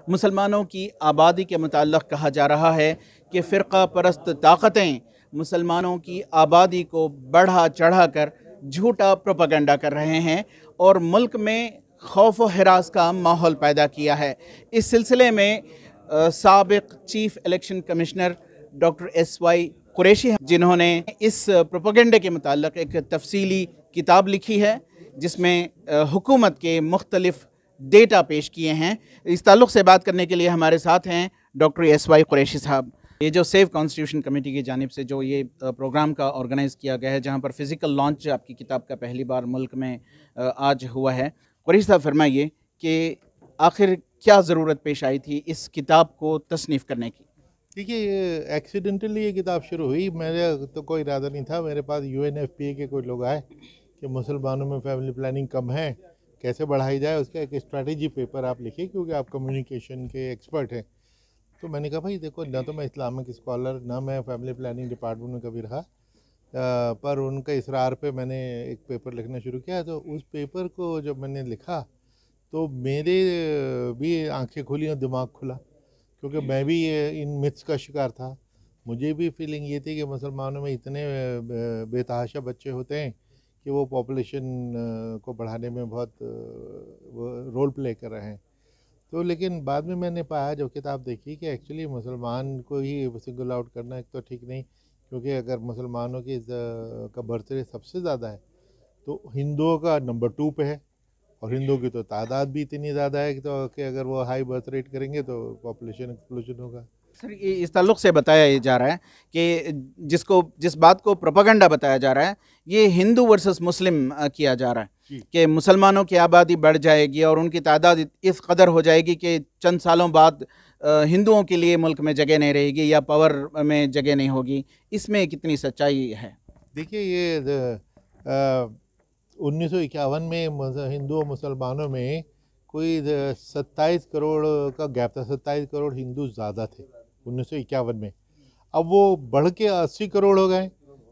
मुसलमानों की आबादी के मुताल्लिक़ कहा जा रहा है कि फ़िरक़ा परस्त ताकतें मुसलमानों की आबादी को बढ़ा चढ़ा कर झूठा प्रोपेगेंडा कर रहे हैं और मुल्क में खौफ व हिरास का माहौल पैदा किया है। इस सिलसिले में साबिक़ chief election commissioner doctor SY Qureshi हैं, जिन्होंने इस प्रोपेगेंडे के मुताल्लिक़ एक तफ़सीली किताब लिखी है, जिसमें हुकूमत के मुख्तलिफ़ डेटा पेश किए हैं। इस ताल्लुक़ से बात करने के लिए हमारे साथ हैं डॉक्टर SY कुरैशी साहब। ये जो सेव कॉन्स्टिट्यूशन कमेटी की जानिब से जो ये प्रोग्राम का ऑर्गेनाइज़ किया गया है, जहाँ पर फ़िज़िकल लॉन्च आपकी किताब का पहली बार मुल्क में आज हुआ है। कुरैशी साहब फरमाइए कि आखिर क्या ज़रूरत पेश आई थी इस किताब को तसनीफ़ करने की? देखिए, ये एक्सीडेंटली ये किताब शुरू हुई। मेरा तो कोई इरादा नहीं था। मेरे पास UNFPA के कोई लोग आए कि मुसलमानों में फैमिली प्लानिंग कम है, कैसे बढ़ाई जाए, उसका एक स्ट्रैटेजी पेपर आप लिखिए, क्योंकि आप कम्युनिकेशन के एक्सपर्ट हैं। तो मैंने कहा, भाई देखो, ना तो मैं इस्लामिक स्कॉलर, ना मैं फैमिली प्लानिंग डिपार्टमेंट में कभी रहा, पर उनका इसरार पे मैंने एक पेपर लिखना शुरू किया। तो उस पेपर को जब मैंने लिखा तो मेरे भी आंखें खुली और दिमाग खुला, क्योंकि मैं भी इन मिथ्स का शिकार था। मुझे भी फीलिंग ये थी कि मुसलमानों में इतने बेतहाशा बच्चे होते हैं कि वो पॉपुलेशन को बढ़ाने में बहुत वो रोल प्ले कर रहे हैं। तो लेकिन बाद में मैंने पाया, जब किताब देखी, कि एक्चुअली मुसलमान को ही सिंगल आउट करना एक तो ठीक नहीं, क्योंकि अगर मुसलमानों की का बर्थ रेट सबसे ज़्यादा है तो हिंदुओं का नंबर 2 पे है, और हिंदुओं की तो तादाद भी इतनी ज़्यादा है कि अगर वो हाई बर्थ रेट करेंगे तो पॉपुलेशन एक्सप्लोजन होगा। सर, ये इस ताल्लुक़ से बताया ये जा रहा है कि जिस बात को प्रोपेगेंडा बताया जा रहा है, ये हिंदू वर्सेस मुस्लिम किया जा रहा है जी। कि मुसलमानों की आबादी बढ़ जाएगी और उनकी तादाद इस कदर हो जाएगी कि चंद सालों बाद हिंदुओं के लिए मुल्क में जगह नहीं रहेगी या पावर में जगह नहीं होगी। इसमें कितनी सच्चाई है? देखिए, ये 1951 में हिंदू और मुसलमानों में कोई 27 करोड़ का गैप था। 27 करोड़ हिंदू ज़्यादा थे 1951 में। अब वो बढ़ के 80 करोड़ हो गए।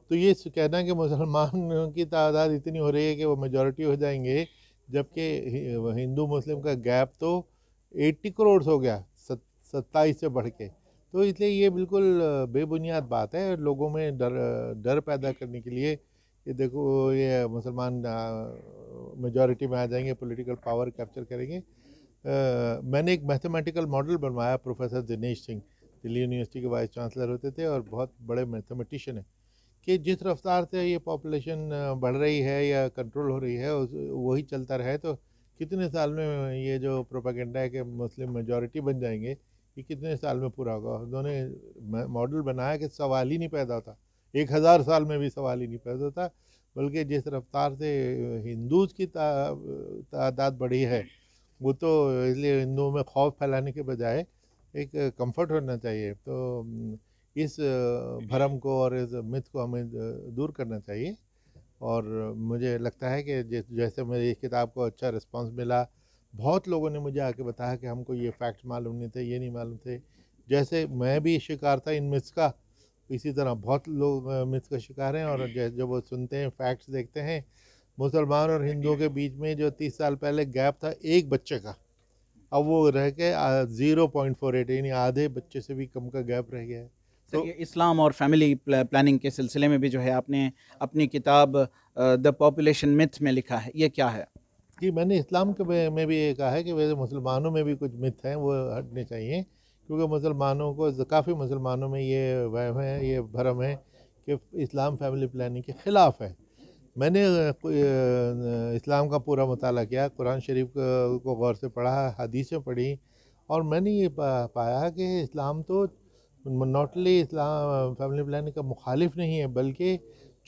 तो ये कहना कि मुसलमान की तादाद इतनी हो रही है कि वो मेजॉरिटी हो जाएंगे, जबकि हिंदू मुस्लिम का गैप तो 80 करोड़ हो गया 27 से बढ़ के। तो इसलिए ये बिल्कुल बेबुनियाद बात है, लोगों में डर डर पैदा करने के लिए। ये देखो, ये मुसलमान मेजॉरिटी में आ जाएंगे, पॉलिटिकल पावर कैप्चर करेंगे। मैंने एक मैथमेटिकल मॉडल बनवाया। प्रोफेसर दिनेश सिंह दिल्ली यूनिवर्सिटी के वाइस चांसलर होते थे और बहुत बड़े मैथमेटिशियन हैं, कि जिस रफ्तार से ये पॉपुलेशन बढ़ रही है या कंट्रोल हो रही है, वही चलता रहे तो कितने साल में ये जो प्रोपेगेंडा है कि मुस्लिम मेजॉरिटी बन जाएंगे, ये कितने साल में पूरा होगा। उन्होंने मॉडल बनाया कि सवाल ही नहीं पैदा होता, 1000 साल में भी सवाल ही नहीं पैदा होता। बल्कि जिस रफ्तार से हिंदूज की तादाद बढ़ी है, वो तो इसलिए हिंदुओं में खौफ फैलाने के बजाय एक कंफर्ट होना चाहिए। तो इस भरम को और इस मिथ को हमें दूर करना चाहिए। और मुझे लगता है कि जैसे मेरी इस किताब को अच्छा रिस्पांस मिला, बहुत लोगों ने मुझे आके बताया कि हमको ये फैक्ट्स मालूम नहीं थे, ये नहीं मालूम थे। जैसे मैं भी शिकार था इन मिथ्स का, इसी तरह बहुत लोग मिथ्स का शिकार हैं। और जब वो सुनते हैं, फैक्ट्स देखते हैं, मुसलमान और हिंदुओं के बीच में जो 30 साल पहले गैप था एक बच्चे का, अब वो रह के 0.48, यानी आधे बच्चे से भी कम का गैप रह गया है। सर, तो ये इस्लाम और फैमिली प्लानिंग के सिलसिले में भी जो है आपने अपनी किताब द पॉपुलेशन मिथ में लिखा है, ये क्या है? कि मैंने इस्लाम के में भी ये कहा है कि वैसे मुसलमानों में भी कुछ मिथ हैं, वो हटने चाहिए, क्योंकि मुसलमानों को, काफ़ी मुसलमानों में ये वहम है, ये भरम है कि इस्लाम फैमिली प्लानिंग के ख़िलाफ़ है। मैंने इस्लाम का पूरा मुताला किया, कुरान शरीफ को गौर से पढ़ा, हदीसें पढ़ी, और मैंने ये पाया कि इस्लाम तो not only Islam family planning का मुखालिफ नहीं है, बल्कि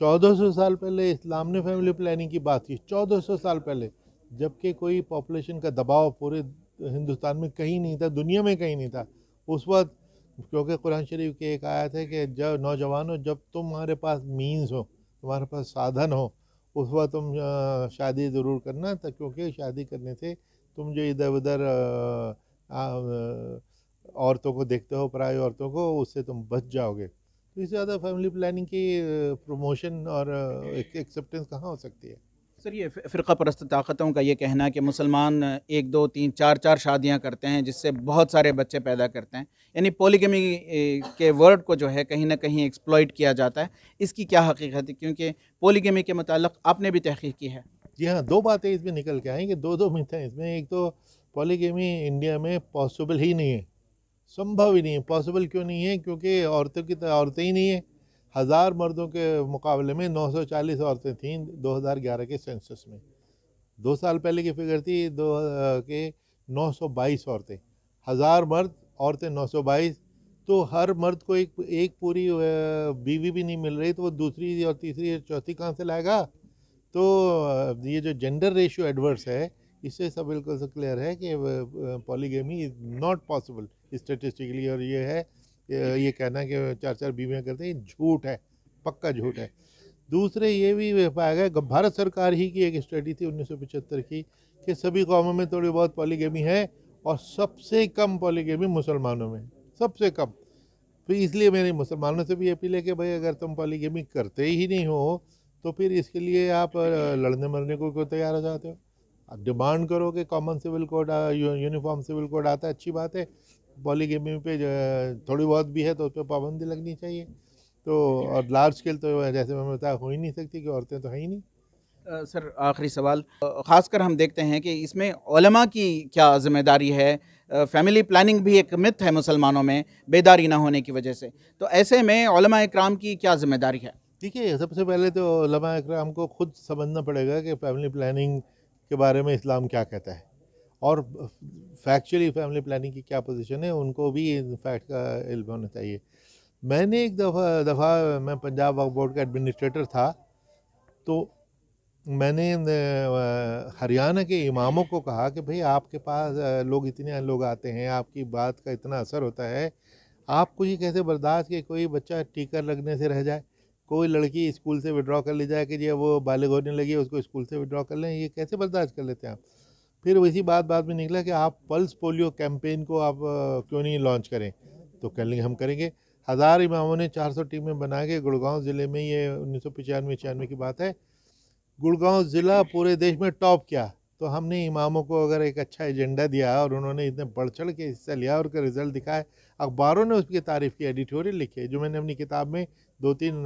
1400 साल पहले इस्लाम ने फैमिली प्लानिंग की बात की। 1400 साल पहले, जबकि कोई पॉपुलेशन का दबाव पूरे हिंदुस्तान में कहीं नहीं था, दुनिया में कहीं नहीं था उस वक्त। क्योंकि कुरान शरीफ की एक आयत है कि जब नौजवानों, जब तुम्हारे पास मीन्स हो, तुम्हारे पास साधन हो, उस वक्त तुम शादी ज़रूर करना था, क्योंकि शादी करने से तुम जो इधर उधर औरतों को देखते हो, पराई औरतों को, उससे तुम बच जाओगे। तो इससे ज़्यादा फैमिली प्लानिंग की प्रमोशन और एक्सेप्टेंस कहाँ हो सकती है। सर, ये फ़िरक़ा परस्त ताकतों का ये कहना है कि मुसलमान 1, 2, 3, 4 शादियाँ करते हैं, जिससे बहुत सारे बच्चे पैदा करते हैं। यानी पॉलीगमी के वर्ड को जो है कहीं न कहीं एक्सप्लॉइट किया जाता है। इसकी क्या हकीकत है? क्योंकि पॉलीगमी के मुताल्लिक़ आपने भी तहक़ीक़ की है। जी हाँ, 2 बातें इसमें निकल के आई कि 2-2 मिथ हैं इसमें। एक तो पॉलीगमी इंडिया में पॉसिबल ही नहीं है, संभव ही नहीं है। पॉसिबल क्यों नहीं है? क्योंकि औरतों की तरह औरतें ही नहीं है। 1000 मर्दों के मुकाबले में 940 औरतें थीं 2011 के सेंसस में। 2 साल पहले की फिगर थी के 922 औरतें, 1000 मर्द, औरतें 922। तो हर मर्द को एक एक पूरी बीवी भी नहीं मिल रही, तो वो दूसरी और तीसरी और चौथी कहाँ से लाएगा? तो ये जो जेंडर रेशियो एडवर्स है, इससे सब बिल्कुल से क्लियर है कि polygamy is not possible statistically. और ये है ये कहना कि 4-4 बीवियाँ करते हैं, ये झूठ है, पक्का झूठ है। दूसरे ये भी पाया गया, भारत सरकार ही की एक स्टडी थी 1975 की, कि सभी कौमों में थोड़ी बहुत पॉलीगमी है और सबसे कम पॉलीगमी मुसलमानों में, सबसे कम। तो इसलिए मेरी मुसलमानों से भी अपील है कि भाई अगर तुम पॉलीगमी करते ही नहीं हो, तो फिर इसके लिए आप लड़ने मरने को क्यों तैयार हो जाते हो? आप डिमांड करो कि common civil code, uniform civil code आता है, अच्छी बात है। पॉलीगमी पे थोड़ी बहुत भी है तो उस पर पाबंदी लगनी चाहिए। तो और लार्ज स्केल तो जैसे मैंने बताया हो ही नहीं सकती, कि औरतें तो हैं ही नहीं। सर, आखिरी सवाल, ख़ासकर हम देखते हैं कि इसमें उलमा की क्या ज़िम्मेदारी है? फैमिली प्लानिंग भी एक मिथ है मुसलमानों में, बेदारी ना होने की वजह से। तो ऐसे में उलमा इकराम की क्या ज़िम्मेदारी है? देखिए, सबसे पहले तो उलमा इकराम को खुद समझना पड़ेगा कि फैमिली प्लानिंग के बारे में इस्लाम क्या कहता है, और फैक्चुअली फैमिली प्लानिंग की क्या पोजीशन है, उनको भी इन फैक्ट का इल्म होना चाहिए। मैंने एक दफ़ा मैं पंजाब वक्फ बोर्ड का एडमिनिस्ट्रेटर था, तो मैंने हरियाणा के इमामों को कहा कि भाई आपके पास लोग इतने लोग आते हैं, आपकी बात का इतना असर होता है, आपको ये कैसे बर्दाश्त कि कोई बच्चा टीका लगने से रह जाए, कोई लड़की स्कूल से विड्रॉ कर ली जाए कि जी वो बालिग होने लगी है, उसको स्कूल से विड्रॉ कर लें, ये कैसे बर्दाश्त कर लेते हैं आप? फिर इसी बात में निकला कि आप पल्स पोलियो कैंपेन को आप क्यों नहीं लॉन्च करें? तो कह लेंगे हम करेंगे। 1000 इमामों ने 400 टीमें बना के गुड़गांव ज़िले में, ये 1995-96 की बात है, गुड़गांव ज़िला पूरे देश में टॉप किया। तो हमने इमामों को अगर एक अच्छा एजेंडा दिया और उन्होंने इतने बढ़ चढ़ के हिस्सा लिया और उसका रिजल्ट दिखाए, अखबारों ने उसकी तारीफ़ की, एडिटोरियल लिखे, जो मैंने अपनी किताब में 2-3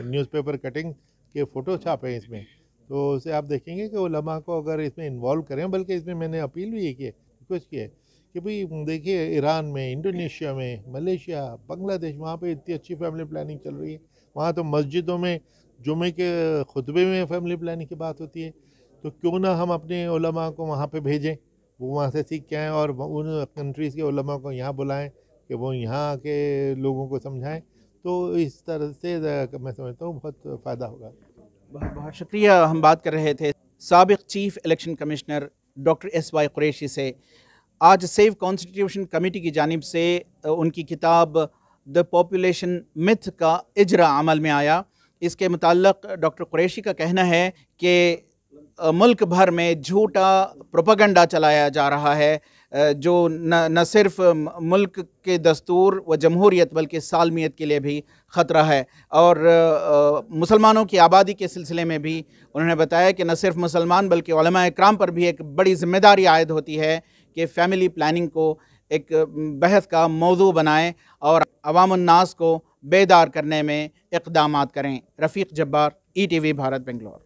न्यूज़पेपर कटिंग के फ़ोटो छापे हैं इसमें। तो उसे आप देखेंगे कि उलमा को अगर इसमें इन्वॉल्व करें, बल्कि इसमें मैंने अपील भी ये की है, रिक्वेस्ट की है कि भाई देखिए, ईरान में, इंडोनेशिया में, मलेशिया, बांग्लादेश, वहाँ पे इतनी अच्छी फैमिली प्लानिंग चल रही है। वहाँ तो मस्जिदों में जुमे के खुतबे में फैमिली प्लानिंग की बात होती है। तो क्यों ना हम अपने उलमा को वहाँ पे भेजें, वो वहाँ से सीख के आएँ और उन कंट्रीज़ के उलमा को यहाँ बुलाएँ कि वो यहाँ के लोगों को समझाएँ। तो इस तरह से मैं समझता हूँ बहुत फ़ायदा होगा। बहुत बहुत शुक्रिया। हम बात कर रहे थे साबिक़ chief election commissioner doctor SY Qureshi से। आज सेव कॉन्स्टिट्यूशन कमेटी की जानिब से उनकी किताब द पॉपुलेशन मिथ का इजरा अमल में आया। इसके मुताल्लिक़ डॉक्टर कुरैशी का कहना है कि मुल्क भर में झूठा प्रोपेगेंडा चलाया जा रहा है, जो न सिर्फ मुल्क के दस्तूर व जमहूरियत बल्कि सालमियत के लिए भी ख़तरा है। और मुसलमानों की आबादी के सिलसिले में भी उन्होंने बताया कि न सिर्फ मुसलमान बल्कि उलमा इकराम पर भी एक बड़ी ज़िम्मेदारी आयद होती है कि फ़ैमिली प्लानिंग को एक बहस का मौजू बनाएं और अवामुन्नास को बेदार करने में इक़दामात करें। रफ़ीक जब्बार, ETV भारत, बेंगलोर।